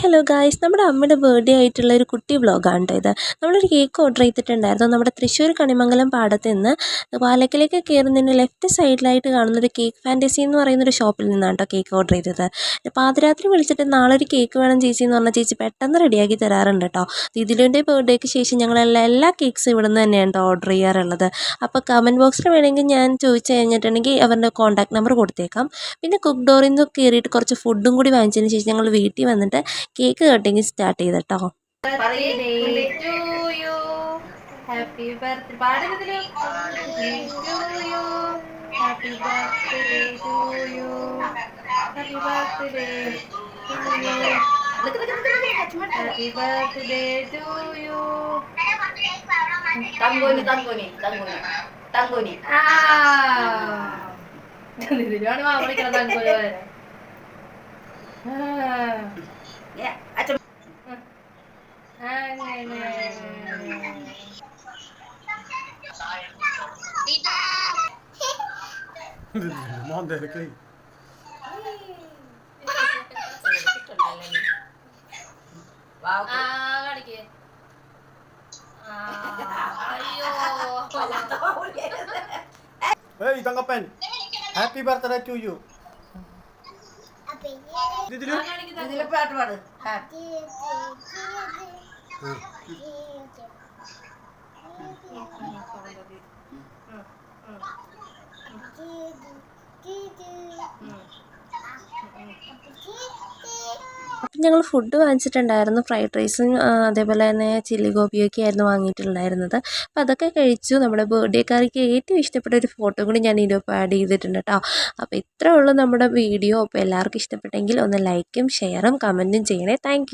Hello guys, നമ്മുടെ അമ്മയുടെ birthday ആയിട്ടുള്ള ഒരു കുട്ടി വ്ളോഗാണ് കേട്ടോ ഇത്. നമ്മളൊരു കേക്ക് ഓർഡർ ചെയ്തിട്ടുണ്ടായിരുന്നു. നമ്മുടെ തൃശ്ശൂർ കണിമംഗലം പാടത്ത് നിന്ന് പാലക്കിലേക്ക് കയറുന്നതിന് ലെഫ്റ്റ് സൈഡിലായിട്ട് കാണുന്നൊരു കേക്ക് ഫാൻറ്റസി എന്ന് പറയുന്നൊരു ഷോപ്പിൽ നിന്നാണ് കേട്ടോ കേക്ക് ഓർഡർ ചെയ്തത്. പാതിരാത്രി വിളിച്ചിട്ട് നാളെ ഒരു കേക്ക് വേണം ചേച്ചി എന്ന് പറഞ്ഞാൽ ചേച്ചി പെട്ടെന്ന് റെഡിയാക്കി തരാറുണ്ട് കേട്ടോ. ഇതിലുൻ്റെ ബർത്ത്ഡേക്ക് ശേഷം ഞങ്ങളെല്ലാ കേക്ക്സും ഇവിടെ നിന്ന് തന്നെയാണ് കേട്ടോ ഓർഡർ ചെയ്യാറുള്ളത്. അപ്പോൾ കമൻറ്റ് ബോക്സിൽ വേണമെങ്കിൽ ഞാൻ ചോദിച്ചു കഴിഞ്ഞിട്ടുണ്ടെങ്കിൽ അവരുടെ കോൺടാക്ട് നമ്പർ കൊടുത്തേക്കാം. പിന്നെ കുക്ക് ഡോറിൽ നിന്ന് കയറിയിട്ട് കുറച്ച് ഫുഡും കൂടി വാങ്ങിച്ചതിന് ശേഷം ഞങ്ങൾ വീട്ടിൽ വന്നിട്ട് കേക്ക് കട്ടിങ് സ്റ്റാർട്ട് ചെയ്തിട്ടോ. Hey, tanggapan. Happy birthday to you. ഇതില് പാട്ട് പാട്. അപ്പം ഞങ്ങൾ ഫുഡ് വാങ്ങിച്ചിട്ടുണ്ടായിരുന്നു. ഫ്രൈഡ് റൈസും അതേപോലെ തന്നെ ചില്ലി ഗോപിയൊക്കെ ആയിരുന്നു വാങ്ങിയിട്ടുണ്ടായിരുന്നത്. അപ്പോൾ അതൊക്കെ കഴിച്ചു. നമ്മുടെ ബർത്ത്ഡേക്കാർക്ക് ഏറ്റവും ഇഷ്ടപ്പെട്ട ഒരു ഫോട്ടോ കൂടി ഞാൻ ഇതിനൊപ്പം ആഡ് ചെയ്തിട്ടുണ്ട് കേട്ടോ. അപ്പോൾ ഇത്രേ ഉള്ളൂ നമ്മുടെ വീഡിയോ. അപ്പോൾ എല്ലാവർക്കും ഇഷ്ടപ്പെട്ടെങ്കിൽ ഒന്ന് ലൈക്കും ഷെയറും കമൻറ്റും ചെയ്യണേ. താങ്ക്